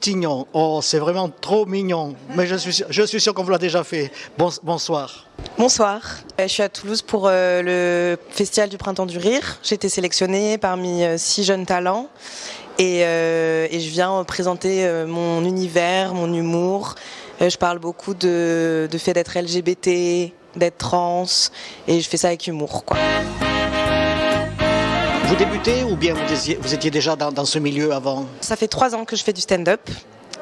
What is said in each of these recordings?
Foutignon. Oh, c'est vraiment trop mignon. Mais je suis sûr qu'on vous l'a déjà fait. Bonsoir. Bonsoir, je suis à Toulouse pour le Festival du Printemps du Rire. J'ai été sélectionnée parmi 6 jeunes talents et je viens présenter mon univers, mon humour. Je parle beaucoup de fait d'être LGBT, d'être trans et je fais ça avec humour, quoi. Vous débutez ou bien vous étiez déjà dans ce milieu avant? Ça fait 3 ans que je fais du stand-up.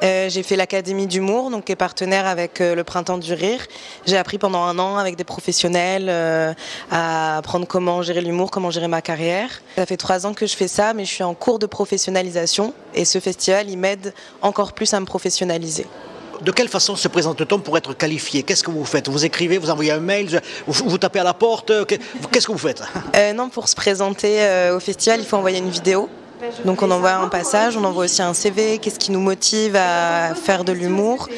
J'ai fait l'Académie d'humour, donc qui est partenaire avec le Printemps du Rire. J'ai appris pendant 1 an avec des professionnels à apprendre comment gérer l'humour, comment gérer ma carrière. Ça fait 3 ans que je fais ça, mais je suis en cours de professionnalisation et ce festival, il m'aide encore plus à me professionnaliser. De quelle façon se présente-t-on pour être qualifié? Qu'est-ce que vous faites? Vous écrivez, vous envoyez un mail, vous tapez à la porte? Qu'est-ce que vous faites? Non, pour se présenter au festival, il faut envoyer une vidéo. Donc on envoie un passage, on envoie aussi un CV, qu'est-ce qui nous motive à faire de l'humour,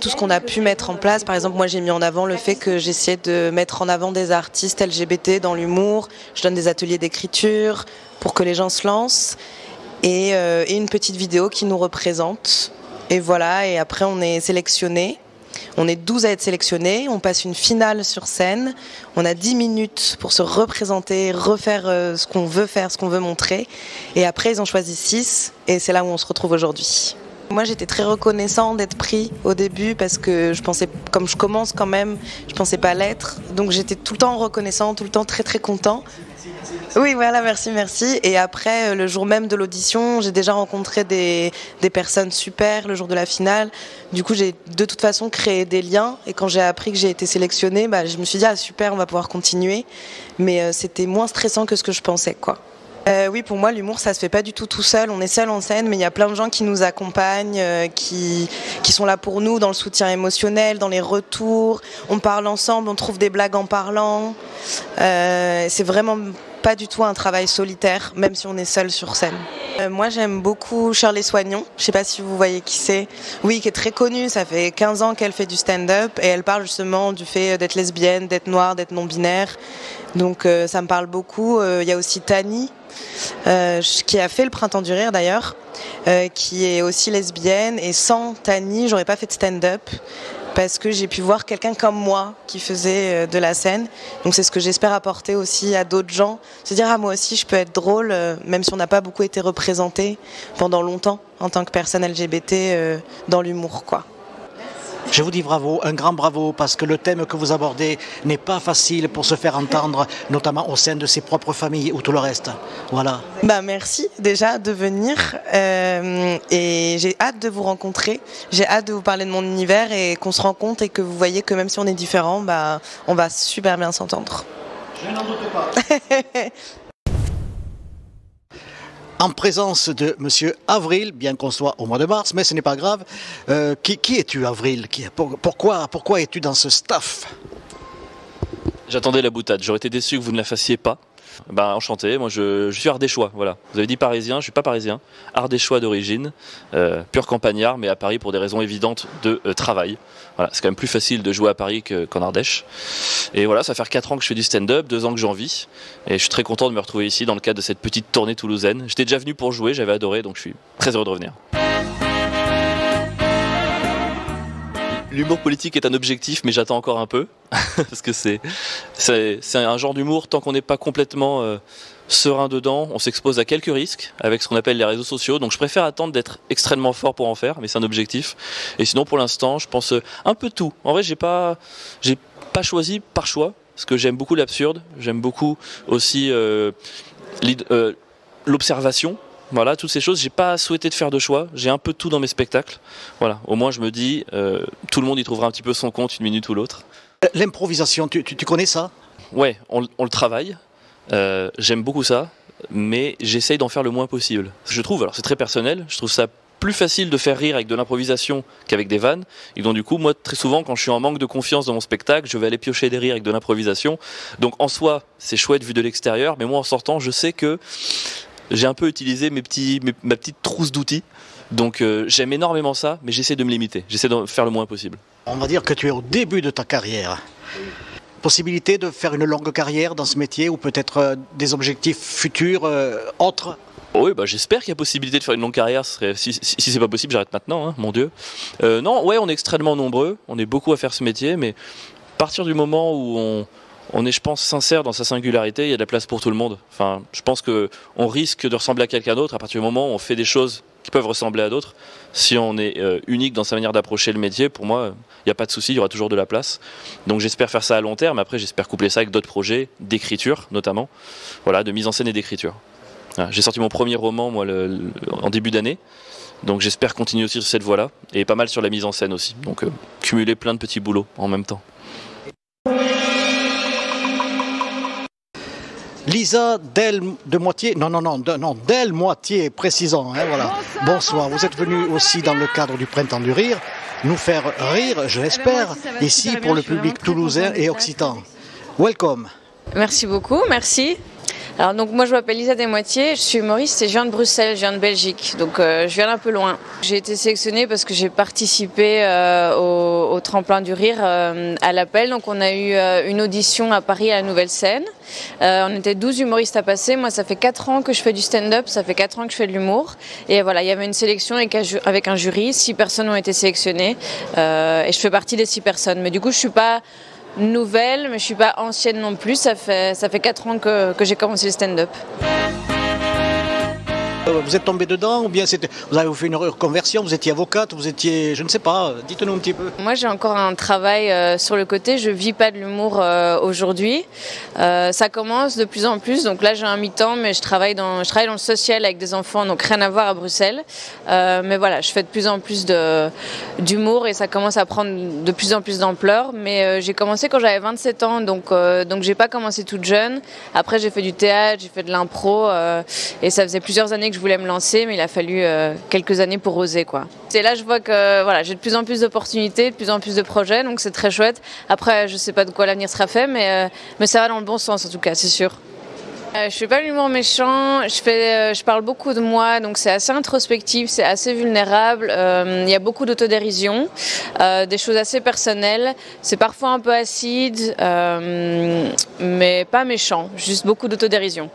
tout ce qu'on a pu mettre en place. Par exemple, moi j'ai mis en avant le fait que j'essayais de mettre en avant des artistes LGBT dans l'humour. Je donne des ateliers d'écriture pour que les gens se lancent et une petite vidéo qui nous représente. Et voilà, et après on est sélectionné. On est 12 à être sélectionnés, on passe une finale sur scène, on a 10 minutes pour se représenter, refaire ce qu'on veut faire, ce qu'on veut montrer. Et après ils en choisissent 6 et c'est là où on se retrouve aujourd'hui. Moi j'étais très reconnaissant d'être pris au début parce que je pensais, comme je commence quand même, je pensais pas l'être. Donc j'étais tout le temps reconnaissant, tout le temps très très content. Oui, voilà, merci. Et après, le jour même de l'audition, j'ai déjà rencontré des personnes super le jour de la finale. Du coup, j'ai de toute façon créé des liens. Et quand j'ai appris que j'ai été sélectionnée, je me suis dit, ah super, on va pouvoir continuer. Mais c'était moins stressant que ce que je pensais, quoi. Oui, pour moi, l'humour, ça se fait pas du tout seul. On est seul en scène, mais il y a plein de gens qui nous accompagnent, qui sont là pour nous dans le soutien émotionnel, dans les retours. On parle ensemble, on trouve des blagues en parlant. C'est vraiment pas du tout un travail solitaire, même si on est seul sur scène. Moi, j'aime beaucoup Shirley Soignon. Je sais pas si vous voyez qui c'est. Oui, qui est très connue. Ça fait 15 ans qu'elle fait du stand-up et elle parle justement du fait d'être lesbienne, d'être noire, d'être non-binaire. Donc ça me parle beaucoup. Il y a aussi Tani, qui a fait le Printemps du Rire d'ailleurs, qui est aussi lesbienne. Et sans Tani, j'aurais pas fait de stand-up. Parce que j'ai pu voir quelqu'un comme moi qui faisait de la scène. Donc c'est ce que j'espère apporter aussi à d'autres gens. Se dire, moi aussi je peux être drôle, même si on n'a pas beaucoup été représenté pendant longtemps en tant que personne LGBT dans l'humour, quoi. Je vous dis bravo, un grand bravo, parce que le thème que vous abordez n'est pas facile pour se faire entendre, notamment au sein de ses propres familles ou tout le reste. Voilà. Merci déjà de venir et j'ai hâte de vous rencontrer. J'ai hâte de vous parler de mon univers et qu'on se rencontre et que vous voyez que même si on est différents, on va super bien s'entendre. Je n'en doute pas. En présence de Monsieur Avril, bien qu'on soit au mois de mars, mais ce n'est pas grave. Qui es-tu, Avril? Pourquoi es-tu dans ce staff? J'attendais la boutade, j'aurais été déçu que vous ne la fassiez pas. Enchanté, moi je suis ardéchois, voilà. Vous avez dit parisien, je suis pas parisien. Ardéchois d'origine, pur campagnard, mais à Paris pour des raisons évidentes de travail. Voilà, c'est quand même plus facile de jouer à Paris qu'en Ardèche. Et voilà, ça fait 4 ans que je fais du stand-up, 2 ans que j'en vis. Et je suis très content de me retrouver ici dans le cadre de cette petite tournée toulousaine. J'étais déjà venu pour jouer, j'avais adoré, donc je suis très heureux de revenir. L'humour politique est un objectif, mais j'attends encore un peu, parce que c'est un genre d'humour, tant qu'on n'est pas complètement serein dedans, on s'expose à quelques risques avec ce qu'on appelle les réseaux sociaux, donc je préfère attendre d'être extrêmement fort pour en faire, mais c'est un objectif. Et sinon, pour l'instant, je pense un peu tout. En vrai, j'ai pas choisi par choix, parce que j'aime beaucoup l'absurde, j'aime beaucoup aussi l'observation. Voilà, toutes ces choses, j'ai pas souhaité de faire de choix, j'ai un peu de tout dans mes spectacles. Voilà, au moins je me dis, tout le monde y trouvera un petit peu son compte une minute ou l'autre. L'improvisation, tu connais ça? Ouais, on le travaille, j'aime beaucoup ça, mais j'essaye d'en faire le moins possible. Je trouve, alors c'est très personnel, je trouve ça plus facile de faire rire avec de l'improvisation qu'avec des vannes. Et donc du coup, moi très souvent, quand je suis en manque de confiance dans mon spectacle, je vais aller piocher des rires avec de l'improvisation. Donc en soi, c'est chouette vu de l'extérieur, mais moi en sortant, je sais que j'ai un peu utilisé ma petite trousse d'outils, donc j'aime énormément ça, mais j'essaie de me limiter, j'essaie de faire le moins possible. On va dire que tu es au début de ta carrière. Possibilité de faire une longue carrière dans ce métier ou peut-être des objectifs futurs autres? Oui, bah, j'espère qu'il y a possibilité de faire une longue carrière. Si c'est pas possible, j'arrête maintenant, hein, mon Dieu. Non, ouais, on est extrêmement nombreux, on est beaucoup à faire ce métier, mais à partir du moment où on est, je pense, sincère dans sa singularité, il y a de la place pour tout le monde. Enfin, je pense qu'on risque de ressembler à quelqu'un d'autre à partir du moment où on fait des choses qui peuvent ressembler à d'autres. Si on est unique dans sa manière d'approcher le métier, pour moi, il n'y a pas de souci, il y aura toujours de la place. Donc j'espère faire ça à long terme. Après, j'espère coupler ça avec d'autres projets, d'écriture notamment, voilà, de mise en scène et d'écriture. Voilà, j'ai sorti mon premier roman, moi, en début d'année. Donc j'espère continuer aussi sur cette voie-là. Et pas mal sur la mise en scène aussi. Donc cumuler plein de petits boulots en même temps. Lisa Delmoitier, précisons, hein, voilà. Bonsoir, vous êtes venue aussi dans le cadre du Printemps du Rire, nous faire rire, je l'espère, ici pour le public toulousain et occitan. Welcome. Merci beaucoup, merci. Alors donc moi je m'appelle Lisa Desmoitier, je suis humoriste et je viens de Bruxelles, je viens de Belgique, donc je viens d'un peu loin. J'ai été sélectionnée parce que j'ai participé au tremplin du rire à l'appel, donc on a eu une audition à Paris à la Nouvelle Scène. On était 12 humoristes à passer, moi ça fait 4 ans que je fais du stand-up, ça fait 4 ans que je fais de l'humour. Et voilà, il y avait une sélection avec un jury, 6 personnes ont été sélectionnées et je fais partie des 6 personnes. Mais du coup je suis pas nouvelle, mais je suis pas ancienne non plus. Ça fait 4 ans que j'ai commencé le stand-up. Vous êtes tombé dedans ou bien vous avez fait une reconversion, vous étiez avocate, vous étiez, je ne sais pas, dites-nous un petit peu. Moi j'ai encore un travail sur le côté, je vis pas de l'humour aujourd'hui. Ça commence de plus en plus, donc là j'ai un mi-temps, mais je travaille dans le social avec des enfants, donc rien à voir à Bruxelles. Mais voilà, je fais de plus en plus d'humour et ça commence à prendre de plus en plus d'ampleur. Mais j'ai commencé quand j'avais 27 ans, donc j'ai pas commencé toute jeune. Après j'ai fait du théâtre, j'ai fait de l'impro et ça faisait plusieurs années que je voulais me lancer, mais il a fallu quelques années pour oser, quoi. Et là, je vois que voilà, j'ai de plus en plus d'opportunités, de plus en plus de projets, donc c'est très chouette. Après, je sais pas de quoi l'avenir sera fait, mais ça va dans le bon sens en tout cas, c'est sûr. Je fais pas l'humour méchant, je parle beaucoup de moi, donc c'est assez introspectif, c'est assez vulnérable. Il y a beaucoup d'autodérision, des choses assez personnelles. C'est parfois un peu acide, mais pas méchant, juste beaucoup d'autodérision.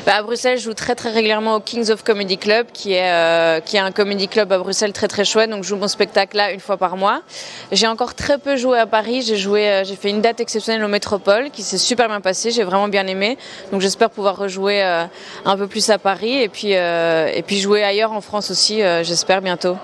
À Bruxelles, je joue très régulièrement au Kings of Comedy Club, qui est un comedy club à Bruxelles très chouette. Donc je joue mon spectacle là une fois par mois. J'ai encore très peu joué à Paris. J'ai fait une date exceptionnelle au Métropole, qui s'est super bien passée. J'ai vraiment bien aimé. Donc j'espère pouvoir rejouer un peu plus à Paris et puis jouer ailleurs en France aussi. J'espère bientôt.